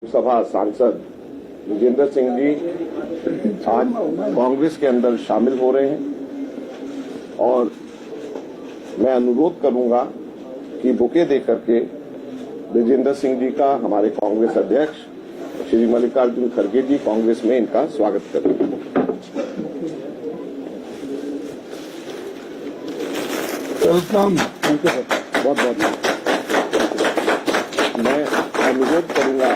सभा सांसद विजेंद्र सिंह जी आज कांग्रेस के अंदर शामिल हो रहे हैं और मैं अनुरोध करूंगा कि बुके देकर के विजेंद्र सिंह जी का हमारे कांग्रेस अध्यक्ष श्री मल्लिकार्जुन खड़गे जी कांग्रेस में इनका स्वागत करें। वेलकम। बहुत बहुत मैं अनुरोध करूंगा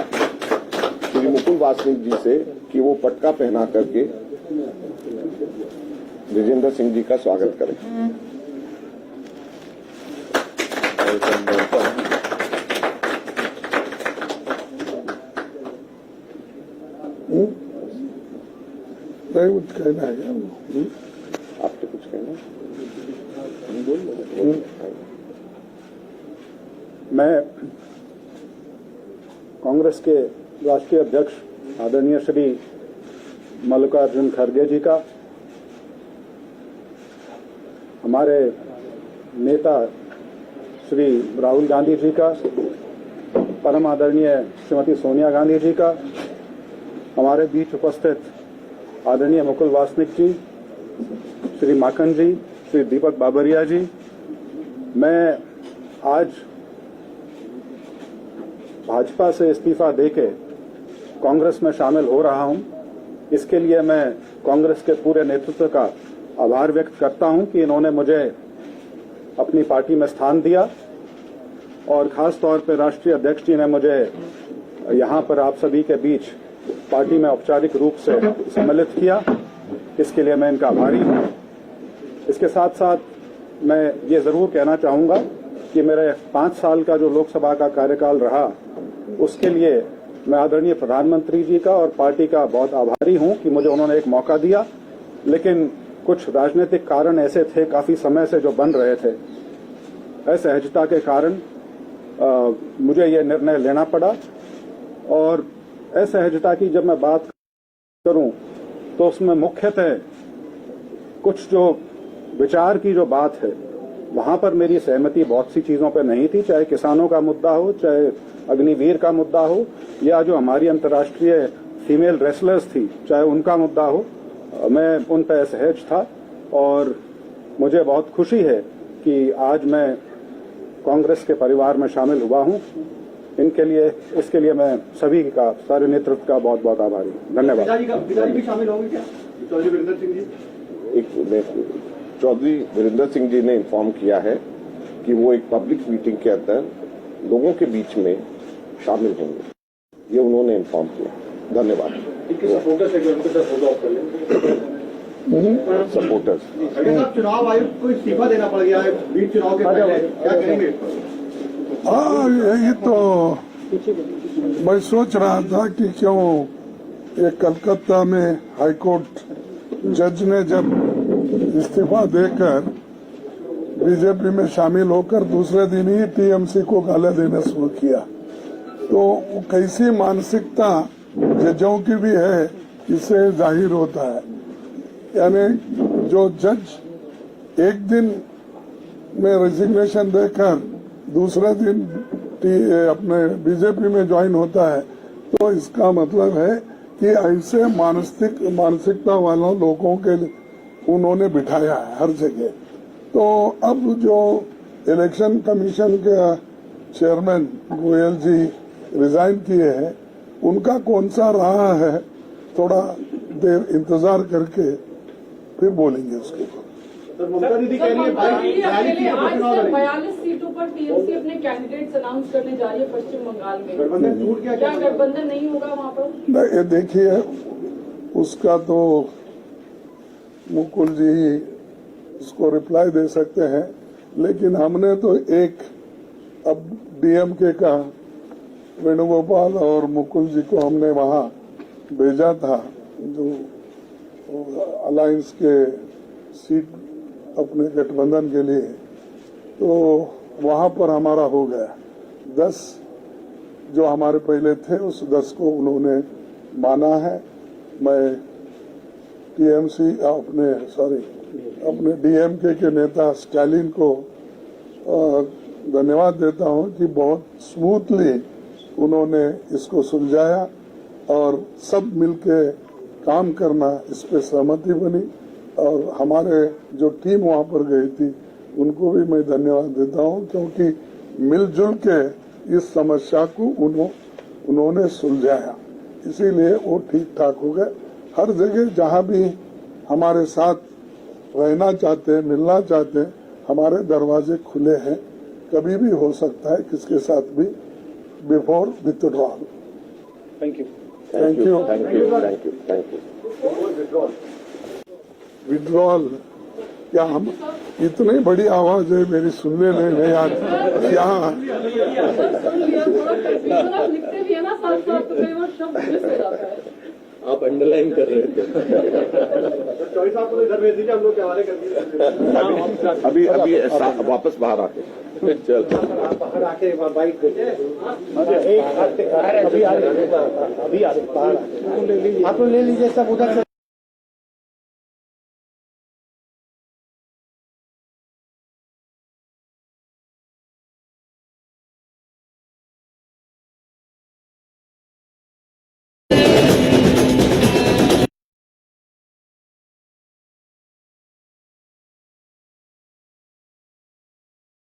श्री मुकुल वासनिक जी से कि वो पटका पहना करके विजेंद्र सिंह जी का स्वागत करें। नहीं कुछ कहना है आपको कुछ कहना मैं कांग्रेस के राष्ट्रीय अध्यक्ष आदरणीय श्री मल्लिकार्जुन खड़गे जी का, हमारे नेता श्री राहुल गांधी जी का, परम आदरणीय श्रीमती सोनिया गांधी जी का, हमारे बीच उपस्थित आदरणीय मुकुल वासनिक जी, श्री माखन जी, श्री दीपक बाबरिया जी, मैं आज भाजपा से इस्तीफा देके कांग्रेस में शामिल हो रहा हूं। इसके लिए मैं कांग्रेस के पूरे नेतृत्व का आभार व्यक्त करता हूं कि इन्होंने मुझे अपनी पार्टी में स्थान दिया और खास तौर पर राष्ट्रीय अध्यक्ष जी ने मुझे यहां पर आप सभी के बीच पार्टी में औपचारिक रूप से सम्मिलित किया। इसके लिए मैं इनका आभारी हूं। इसके साथ साथ मैं ये जरूर कहना चाहूंगा कि मेरे 5 साल का जो लोकसभा का कार्यकाल रहा उसके लिए मैं आदरणीय प्रधानमंत्री जी का और पार्टी का बहुत आभारी हूं कि मुझे उन्होंने एक मौका दिया, लेकिन कुछ राजनीतिक कारण ऐसे थे काफी समय से जो बन रहे थे, असहजता के कारण मुझे ये निर्णय लेना पड़ा। और असहजता की जब मैं बात करूं तो उसमें मुख्यतः कुछ जो विचार की जो बात है वहां पर मेरी सहमति बहुत सी चीजों पर नहीं थी, चाहे किसानों का मुद्दा हो, चाहे अग्निवीर का मुद्दा हो, या जो हमारी अंतर्राष्ट्रीय फीमेल रेसलर्स थी चाहे उनका मुद्दा हो। मैं उन पर असहज था और मुझे बहुत खुशी है कि आज मैं कांग्रेस के परिवार में शामिल हुआ हूं। इसके लिए मैं सभी का, सारे नेतृत्व का बहुत बहुत आभारी हूं। धन्यवाद। पिताजी भी शामिल होंगे क्या? चौधरी वीरेंद्र सिंह जी? चौधरी वीरेंद्र सिंह जी ने इन्फॉर्म किया है कि वो एक पब्लिक मीटिंग के अंदर लोगों के बीच में शामिल होंगे, ये उन्होंने इन्फॉर्म किया। धन्यवाद। सपोर्टर्स चुनाव आयोग को इस्तीफा देना पड़ गया है बीच चुनाव के पहले, क्या कहेंगे? यही तो मैं सोच रहा था कि क्यों ये कलकत्ता में हाईकोर्ट जज ने जब इस्तीफा देकर बीजेपी में शामिल होकर दूसरे दिन ही टीएमसी को गाले देना शुरू किया, तो कैसी मानसिकता जजों की भी है इससे जाहिर होता है। यानी जो जज एक दिन में रेजिग्नेशन देकर दूसरे दिन अपने बीजेपी में ज्वाइन होता है, तो इसका मतलब है कि ऐसे मानसिकता वालों लोगों के उन्होंने बिठाया है हर जगह। तो अब जो इलेक्शन कमीशन के चेयरमैन गोयल जी रिजाइन किए हैं, उनका कौन सा रहा है, थोड़ा देर इंतजार करके फिर बोलेंगे उसके ऊपर। ममता दीदी कह रही है 42 सीटों पर टीएमसी अपने कैंडिडेट्स अनाउंस करने जा रही है पश्चिम बंगाल में। गठबंधन टूट गया क्या गठबंधन नहीं होगा वहाँ पर? नहीं, देखिए उसका तो मुकुल जी ही उसको रिप्लाई दे सकते हैं, लेकिन हमने तो एक अब डीएमके का वेणुगोपाल और मुकुल जी को हमने वहां भेजा था, जो अलायंस के सीट अपने गठबंधन के लिए, तो वहां पर हमारा हो गया। 10 जो हमारे पहले थे उस 10 को उन्होंने माना है। मैं टीएमसी अपने डीएमके के नेता स्टालिन को धन्यवाद देता हूं कि बहुत स्मूथली उन्होंने इसको सुलझाया और सब मिलके काम करना, इस पे सहमति बनी। और हमारे जो टीम वहां पर गई थी उनको भी मैं धन्यवाद देता हूं, क्योंकि मिलजुल के इस समस्या को उन्होंने सुलझाया, इसीलिए वो ठीक ठाक हो गए। हर जगह जहां भी हमारे साथ रहना चाहते हैं, मिलना चाहते हैं, हमारे दरवाजे खुले हैं, कभी भी हो सकता है किसके साथ भी, before withdrawal. Thank you. Thank you, thank you, thank you, thank you. Withdrawal क्या हम इतनी बड़ी आवाज है मेरी सुनने नहीं यार क्या सुन लिया, थोड़ा कंफ्यूजन। आप लिखते भी है ना साथ साथ, तो कई बार शब्द मिस हो जाता है। आप अंडरलाइन कर रहे थे। चौधरी साहब को इधर भेज दीजिए, हम लोग के हवाले कर दीजिए। अभी वापस बाहर आके चल बाहर आके बाइक भेजे। अभी आ रहे, आप ले लीजिए सब उधर से।